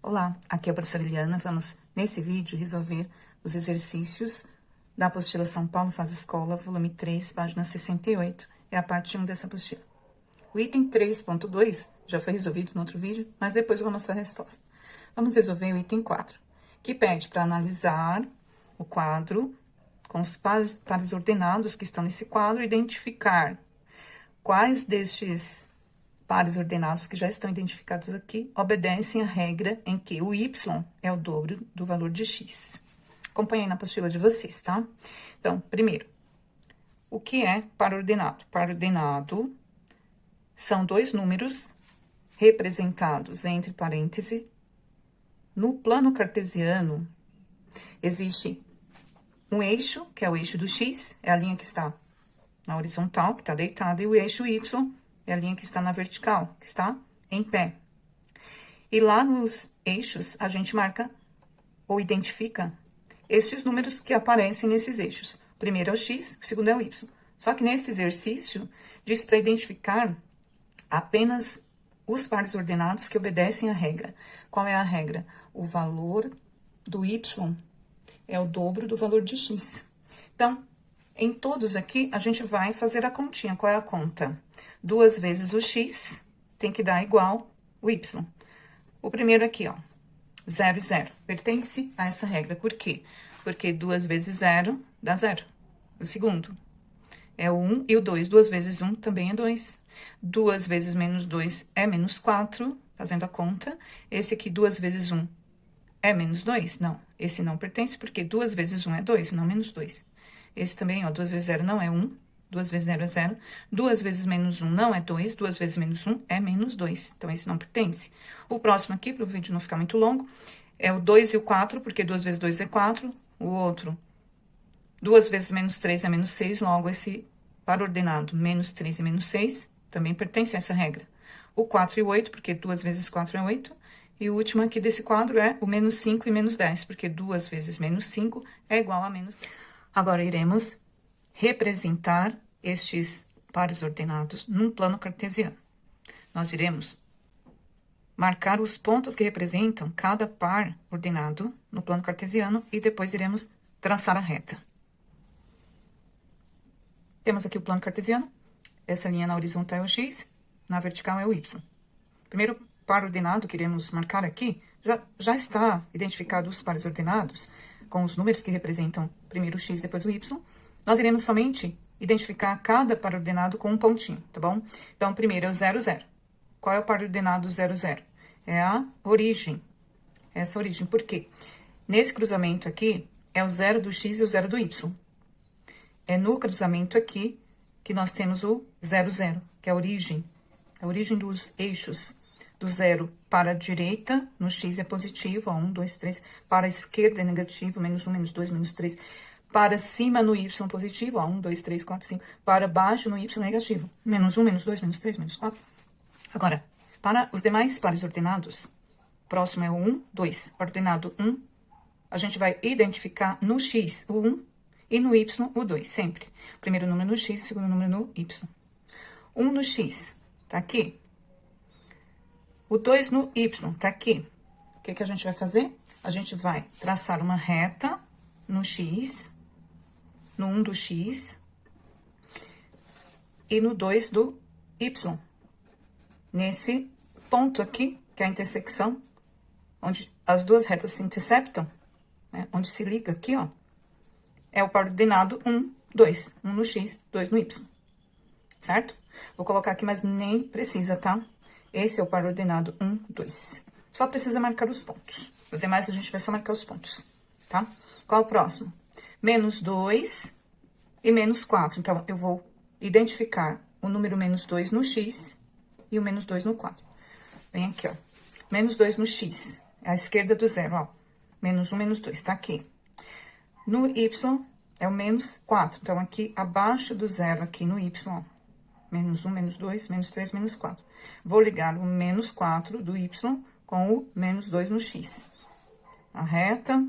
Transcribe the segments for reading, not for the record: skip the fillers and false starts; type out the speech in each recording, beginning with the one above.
Olá, aqui é a professora Eliana. Vamos, nesse vídeo, resolver os exercícios da apostila São Paulo Faz Escola, volume 3, página 68. É a parte 1 dessa apostila. O item 3.2 já foi resolvido no outro vídeo, mas depois eu vou mostrar a resposta. Vamos resolver o item 4, que pede para analisar o quadro com os pares ordenados que estão nesse quadro, identificar quais destes pares ordenados que já estão identificados aqui obedecem à regra em que o y é o dobro do valor de x. Acompanhe aí na apostila de vocês, tá? Então, primeiro, o que é par ordenado? Par ordenado são dois números representados entre parênteses. No plano cartesiano, existe um eixo, que é o eixo do x, é a linha que está na horizontal, que está deitada, e o eixo y é a linha que está na vertical, que está em pé. E lá nos eixos, a gente marca ou identifica esses números que aparecem nesses eixos. O primeiro é o x, o segundo é o y. Só que nesse exercício, diz para identificar apenas os pares ordenados que obedecem à regra. Qual é a regra? O valor do y é o dobro do valor de x. Então, em todos aqui, a gente vai fazer a continha. Qual é a conta? 2 vezes o x tem que dar igual o y. O primeiro aqui, ó, 0 e 0, pertence a essa regra. Por quê? Porque 2 vezes 0 dá 0. O segundo é o 1 e o 2. 2 vezes 1 também é 2. 2 vezes menos 2 é menos 4, fazendo a conta. Esse aqui, 2 vezes 1 é menos 2? Não, esse não pertence, porque 2 vezes 1 é 2, não menos 2. Esse também, ó, 2 vezes 0 não é 1, 2 vezes 0 é 0. 2 vezes menos 1 não é 2, 2 vezes menos 1 é menos 2. Então, esse não pertence. O próximo aqui, para o vídeo não ficar muito longo, é o 2 e o 4, porque 2 vezes 2 é 4. O outro, 2 vezes menos 3 é menos 6, logo esse par ordenado, menos 3 e menos 6, também pertence a essa regra. O 4 e o 8, porque 2 vezes 4 é 8. E o último aqui desse quadro é o menos 5 e menos 10, porque 2 vezes menos 5 é igual a menos 10. Agora, iremos representar estes pares ordenados num plano cartesiano. Nós iremos marcar os pontos que representam cada par ordenado no plano cartesiano e depois iremos traçar a reta. Temos aqui o plano cartesiano. Essa linha na horizontal é o x, na vertical é o y. Primeiro par ordenado que iremos marcar aqui, já está identificado os pares ordenados com os números que representam primeiro o x, depois o y. Nós iremos somente identificar cada par ordenado com um pontinho, tá bom? Então, primeiro é o 0, 0. Qual é o par ordenado 0, 0? É a origem. Essa origem, por quê? Nesse cruzamento aqui, é o 0 do x e o 0 do y. É no cruzamento aqui que nós temos o 0, 0, que é a origem dos eixos. Do 0 para a direita, no x é positivo, ó, 1, 2, 3. Para a esquerda é negativo, menos 1, menos 2, menos 3. Para cima, no y positivo, ó, 1, 2, 3, 4, 5. Para baixo, no y negativo, menos 1, menos 2, menos 3, menos 4. Agora, para os demais pares ordenados, próximo é o 1, 2. Ordenado 1, a gente vai identificar no x o 1 e no y o 2, sempre. Primeiro número no x, segundo número no y. 1 no x, tá aqui. O 2 no y, tá aqui. O que a gente vai fazer? A gente vai traçar uma reta no x, no 1 do x, e no 2 do y. Nesse ponto aqui, que é a intersecção, onde as duas retas se interceptam, né? Onde se liga aqui, ó, é o par ordenado 1, 2. 1 no x, 2 no y. Certo? Vou colocar aqui, mas nem precisa, tá? Esse é o par ordenado 1, 2. Só precisa marcar os pontos. Os demais, a gente vai só marcar os pontos, tá? Qual o próximo? Menos 2 e menos 4. Então, eu vou identificar o número menos 2 no x e o menos 2 no 4. Vem aqui, ó. Menos 2 no x, é a esquerda do 0, ó. Menos 1, menos 2, tá aqui. No y, é o menos 4. Então, aqui, abaixo do 0, aqui no y, ó. Menos 1, menos 2, menos 3, menos 4. Vou ligar o menos 4 do y com o menos 2 no x. A reta.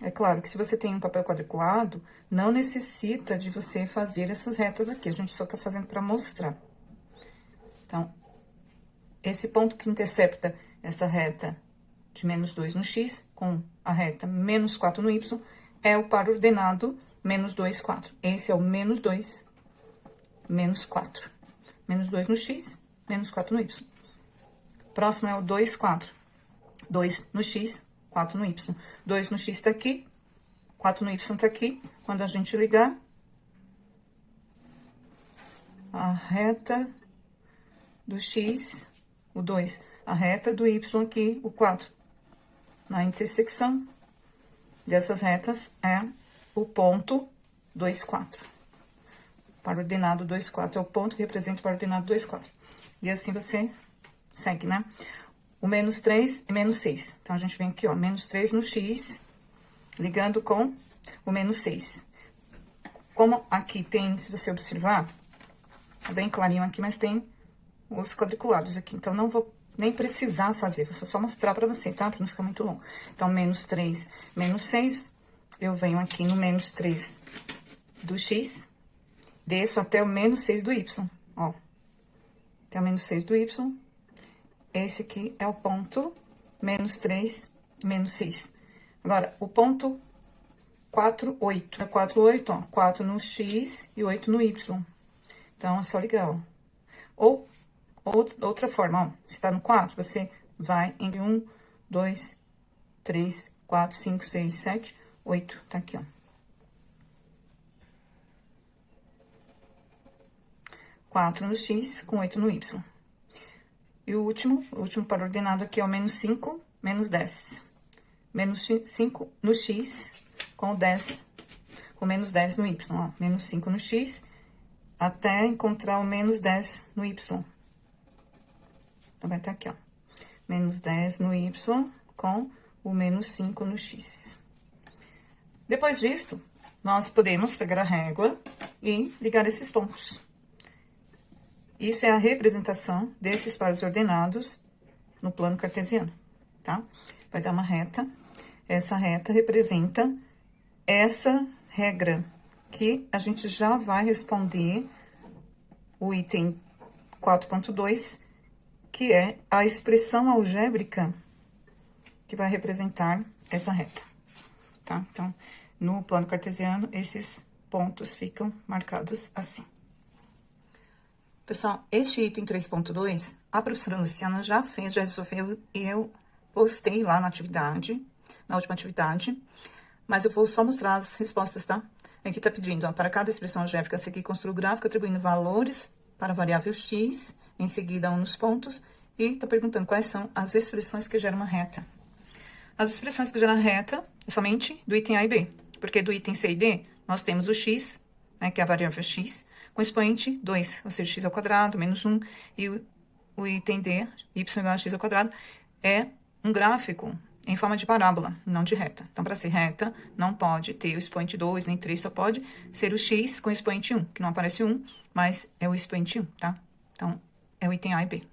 É claro que se você tem um papel quadriculado, não necessita de você fazer essas retas aqui. A gente só tá fazendo para mostrar. Então, esse ponto que intercepta essa reta de menos 2 no x, com a reta menos 4 no y, é o par ordenado menos 2, 4. Esse é o menos 2, menos 4. Menos 2 no x, menos 4 no y. Próximo é o 2, 4. 2 no x, 4 no y. 2 no x tá aqui, 4 no y tá aqui. Quando a gente ligar, a reta do x, o 2, a reta do y aqui, o 4. Na intersecção dessas retas é o ponto 2, 4. Par ordenado 2, 4 é o ponto que representa o par ordenado 2, 4. E assim você segue, né? O menos 3 e menos 6. Então, a gente vem aqui, ó, menos 3 no x, ligando com o menos 6. Como aqui tem, se você observar, tá bem clarinho aqui, mas tem os quadriculados aqui. Então, não vou nem precisar fazer, vou só mostrar pra você, tá? Pra não ficar muito longo. Então, menos 3, menos 6, eu venho aqui no menos 3 do x, desço até o menos 6 do y, ó. Até o menos 6 do y. Esse aqui é o ponto menos 3, menos 6. Agora, o ponto 4, 8. É 4, 8, ó. 4 no x e 8 no y. Então, é só ligar, ó. Ou, outra forma, ó. Se tá no 4, você vai entre 1, 2, 3, 4, 5, 6, 7, 8. Tá aqui, ó. 4 no x com 8 no y. E o último par ordenado aqui é o menos 5, menos 10. Menos 5 no x com 10, com menos 10 no y, ó. Menos 5 no x, até encontrar o menos 10 no y. Então, vai estar aqui, ó. Menos 10 no y com o menos 5 no x. Depois disto, nós podemos pegar a régua e ligar esses pontos. Isso é a representação desses pares ordenados no plano cartesiano, tá? Vai dar uma reta. Essa reta representa essa regra que a gente já vai responder o item 4.2, que é a expressão algébrica que vai representar essa reta, tá? Então, no plano cartesiano, esses pontos ficam marcados assim. Pessoal, este item 3.2, a professora Luciana já fez, já resolveu, e eu postei lá na atividade, na última atividade, mas eu vou só mostrar as respostas, tá? Aqui tá pedindo, ó, para cada expressão algébrica, seguir construir o gráfico, atribuindo valores para a variável x, em seguida nos pontos, e tá perguntando quais são as expressões que geram uma reta. As expressões que geram reta, somente do item A e B, porque do item C e D, nós temos o x, né, que é a variável x, com expoente 2, ou seja, x ao quadrado, menos 1, e o item D, y igual a x ao quadrado, é um gráfico em forma de parábola, não de reta. Então, para ser reta, não pode ter o expoente 2, nem 3, só pode ser o x com expoente 1, que não aparece 1, mas é o expoente 1, tá? Então, é o item A e B.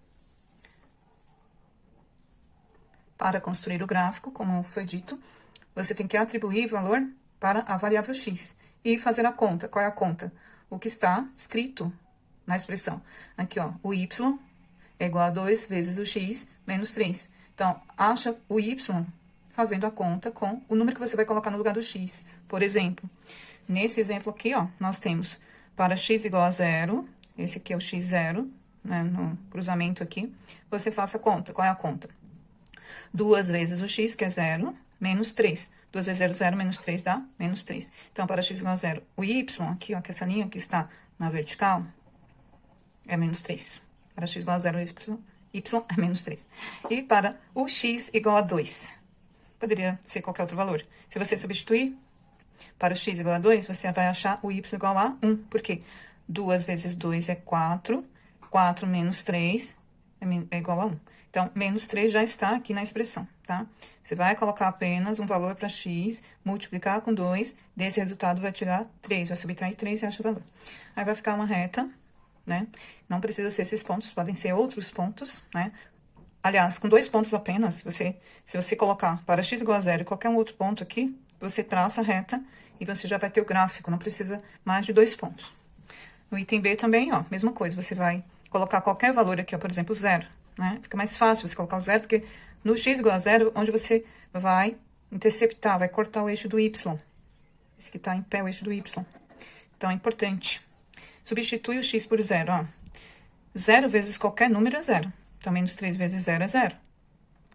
Para construir o gráfico, como foi dito, você tem que atribuir valor para a variável x e fazer a conta. Qual é a conta? O que está escrito na expressão. Aqui, ó, o y é igual a 2 vezes o x menos 3. Então, acha o y fazendo a conta com o número que você vai colocar no lugar do x. Por exemplo, nesse exemplo aqui, ó, nós temos para x igual a 0, esse aqui é o x0, né, no cruzamento aqui, você faça a conta. Qual é a conta? 2 vezes o x, que é 0, menos 3. 2 vezes 0, 0, menos 3 dá menos 3. Então, para x igual a 0, o y, aqui, ó, que essa linha que está na vertical, é menos 3. Para x igual a 0, y é menos 3. E para o x igual a 2, poderia ser qualquer outro valor. Se você substituir para o x igual a 2, você vai achar o y igual a 1. Por quê? 2 vezes 2 é 4. 4 menos 3 é igual a 1. Então, menos 3 já está aqui na expressão, tá? Você vai colocar apenas um valor para x, multiplicar com 2, desse resultado vai tirar 3, vai subtrair 3 e acha o valor. Aí vai ficar uma reta, né? Não precisa ser esses pontos, podem ser outros pontos, né? Aliás, com 2 pontos apenas, se você colocar para x igual a 0 e qualquer um outro ponto aqui, você traça a reta e você já vai ter o gráfico, não precisa mais de 2 pontos. No item B também, ó, mesma coisa, você vai colocar qualquer valor aqui, ó, por exemplo, 0. né? Fica mais fácil você colocar o zero, porque no x igual a zero, onde você vai interceptar, vai cortar o eixo do y. Esse que tá em pé, o eixo do y. Então, é importante. Substitui o x por zero, ó. 0 vezes qualquer número é zero. Então, menos 3 vezes 0 é zero.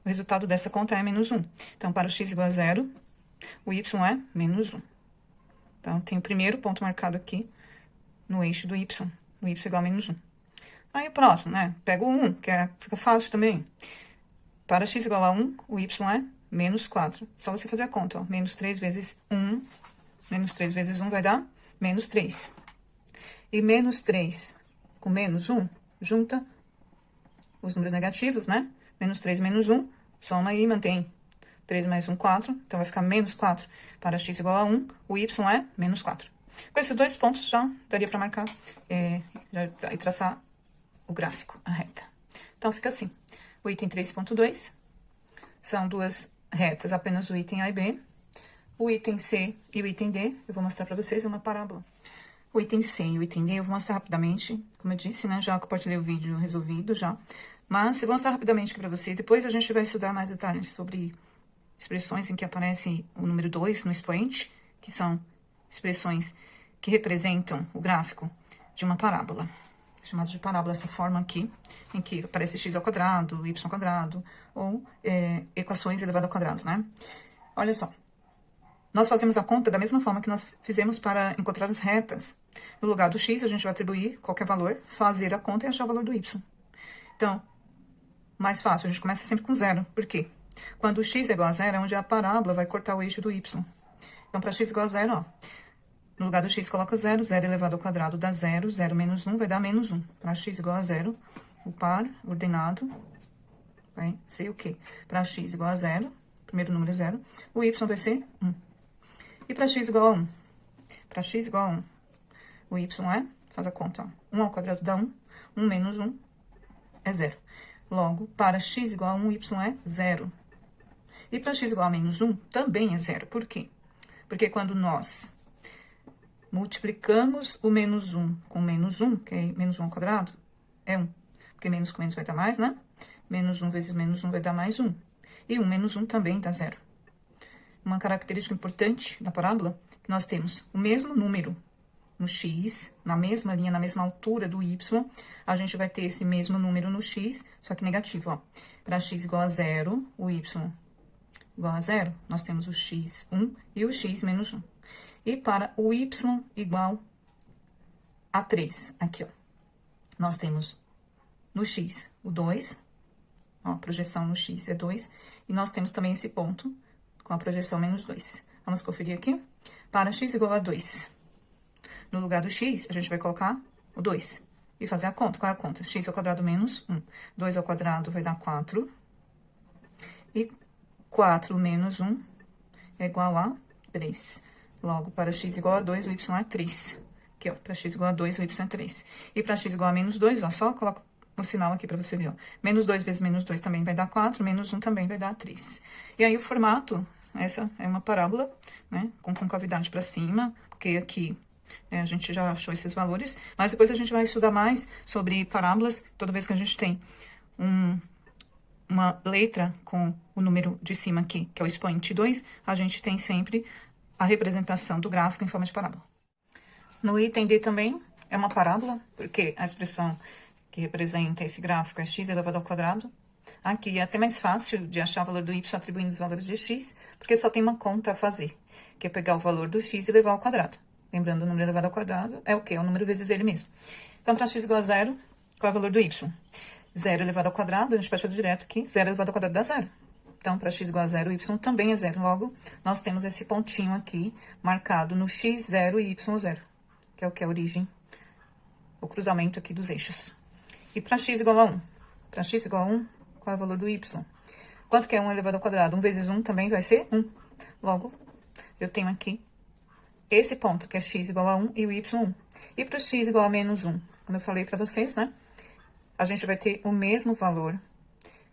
O resultado dessa conta é menos 1. Então, para o x igual a zero, o y é menos 1. Então, tem o primeiro ponto marcado aqui no eixo do y. O y igual a menos 1. Aí, o próximo, né? Pega o 1, que fica fácil também. Para x igual a 1, o y é menos 4. Só você fazer a conta, ó. Menos 3 vezes 1. Menos 3 vezes 1 vai dar menos 3. E menos 3 com menos 1, junta os números negativos, né? Menos 3 menos 1, soma aí, mantém 3 mais 1, 4. Então, vai ficar menos 4. Para x igual a 1, o y é menos 4. Com esses dois pontos, já daria para marcar e traçar o gráfico, a reta. Então, fica assim. O item 3.2 são duas retas, apenas o item A e B. O item C e o item D, eu vou mostrar para vocês uma parábola. O item C e o item D eu vou mostrar rapidamente, como eu disse, né? Já compartilhei o vídeo resolvido já. Mas eu vou mostrar rapidamente aqui para você. Depois a gente vai estudar mais detalhes sobre expressões em que aparece o número 2 no expoente, que são expressões que representam o gráfico de uma parábola. Chamado de parábola essa forma aqui, em que aparece x ao quadrado, y ao quadrado, ou equações elevado ao quadrado, né? Olha só. Nós fazemos a conta da mesma forma que nós fizemos para encontrar as retas. No lugar do x, a gente vai atribuir qualquer valor, fazer a conta e achar o valor do y. Então, mais fácil, a gente começa sempre com zero. Por quê? Quando o x é igual a zero, é onde a parábola vai cortar o eixo do y. Então, para x igual a zero, ó, no lugar do x, coloca zero. Zero elevado ao quadrado dá zero. Zero menos 1 vai dar menos 1. Para x igual a zero, o par ordenado vai ser o quê? Para x igual a zero, primeiro número é zero, o y vai ser 1. E para x igual a 1? Para x igual a 1, o y é, faz a conta, ó, 1 ao quadrado dá 1, 1 menos 1 é 0. Logo, para x igual a 1, y é 0. E para x igual a menos 1, também é 0. Por quê? Porque quando nós multiplicamos o menos 1 com menos 1, que é menos 1 ao quadrado, é 1. Porque menos com menos vai dar mais, né? Menos 1 vezes menos 1 vai dar mais 1. E 1 menos 1 também dá 0. Uma característica importante da parábola, que nós temos o mesmo número no x, na mesma linha, na mesma altura do y, a gente vai ter esse mesmo número no x, só que negativo, ó. Para x igual a 0, o y igual a 0, nós temos o x 1 e o x menos 1. E para o y igual a 3, aqui, ó, nós temos no x o 2, ó, projeção no x é 2, e nós temos também esse ponto com a projeção menos 2. Vamos conferir aqui. Para x igual a 2. No lugar do x, a gente vai colocar o 2. E fazer a conta. Qual é a conta? X ao quadrado menos 1. 2 ao quadrado vai dar 4. E 4 menos 1 é igual a 3. Logo, para x igual a 2, o y é 3. Aqui, ó. Para x igual a 2, o y é 3. E para x igual a menos 2, ó, só coloca o sinal aqui para você ver, ó. Menos 2 vezes menos 2 também vai dar 4, menos 1 também vai dar 3. E aí, o formato, essa é uma parábola, né, com concavidade para cima, porque aqui a gente já achou esses valores, mas depois a gente vai estudar mais sobre parábolas, toda vez que a gente tem uma letra com o número de cima aqui, que é o expoente 2, a gente tem sempre a representação do gráfico em forma de parábola. No item D também é uma parábola, porque a expressão que representa esse gráfico é x elevado ao quadrado. Aqui é até mais fácil de achar o valor do y atribuindo os valores de x, porque só tem uma conta a fazer, que é pegar o valor do x e levar ao quadrado. Lembrando, o número elevado ao quadrado é o quê? É o número vezes ele mesmo. Então, para x igual a 0, qual é o valor do y? 0 elevado ao quadrado, a gente pode fazer direto aqui, 0 elevado ao quadrado dá 0. Então, para x igual a 0, y também é 0. Logo, nós temos esse pontinho aqui, marcado no x, 0 e y, 0, que é o que é a origem, o cruzamento aqui dos eixos. E para x igual a 1? Para x igual a 1, qual é o valor do y? Quanto que é 1 elevado ao quadrado? 1 vezes 1 também vai ser 1. Logo, eu tenho aqui esse ponto, que é x igual a 1 e o y 1. E para x igual a menos 1, como eu falei para vocês, né? A gente vai ter o mesmo valor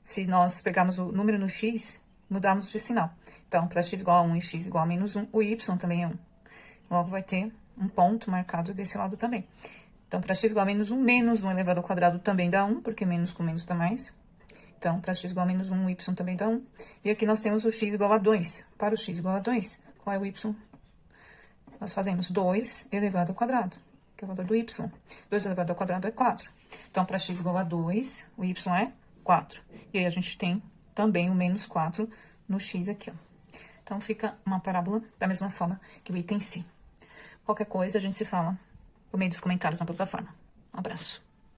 se nós pegarmos o número no x, mudarmos de sinal. Então, para x igual a 1 e x igual a menos 1, o y também é 1. Logo, vai ter um ponto marcado desse lado também. Então, para x igual a menos 1 elevado ao quadrado também dá 1, porque menos com menos dá mais. Então, para x igual a menos 1, o y também dá 1. E aqui nós temos o x igual a 2. Para o x igual a 2, qual é o y? Nós fazemos 2 elevado ao quadrado, que é o valor do y. 2 elevado ao quadrado é 4. Então, para x igual a 2, o y é 4. E aí, a gente tem também o menos 4 no x aqui, ó. Então, fica uma parábola da mesma forma que o item C. Qualquer coisa, a gente se fala por meio dos comentários na plataforma. Um abraço.